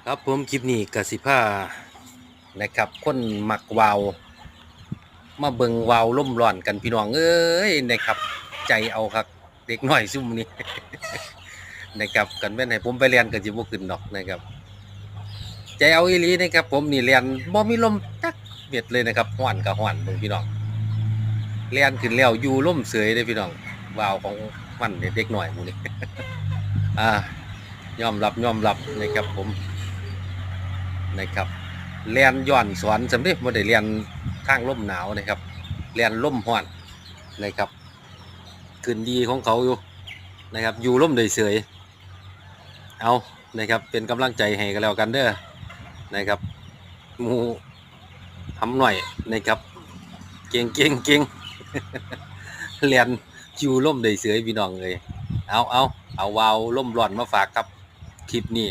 ครับผมคลิปนี้กสิภานะครับคนมักวาวมาเบิงวาวล่มร้อนกันพี่น้องเอ้ยนะครับใจเอาครับเด็กน้อยซุ่มนี้ นะครับกันแม่นให้ผมไปเรียนก็สิบ่ขึ้นดอกนะครับใจเอาอีหลีนะครับผมนี่เรียนบ่มีลมจักเม็ดเลยนะครับฮ้อนก็ฮ้อนเบิ่งพี่น้องเรียนขึ้นแล้วอยู่ลมเสยเด้อพี่น้องวาวของมันเด็กน้อยหมู่นี้ อ่ายอมรับนะครับผมนะครับเรียนย้อนสอนสำเร็จบ่ได้เรียนทางลมหนาวนะครับเรียนลมร้อนนะครับขึ้นดีของเขาอยู่นะครับอยู่ลมได้เสยเอานะครับเป็นกำลังใจให้กันแล้วกันเด้อนะครับหมู่ทำหน่อยนะครับเก่งเรียนอยู่ลมได้เสยพี่น้องเลยเอาวาวลมร้อนมาฝากครับคลิปนี้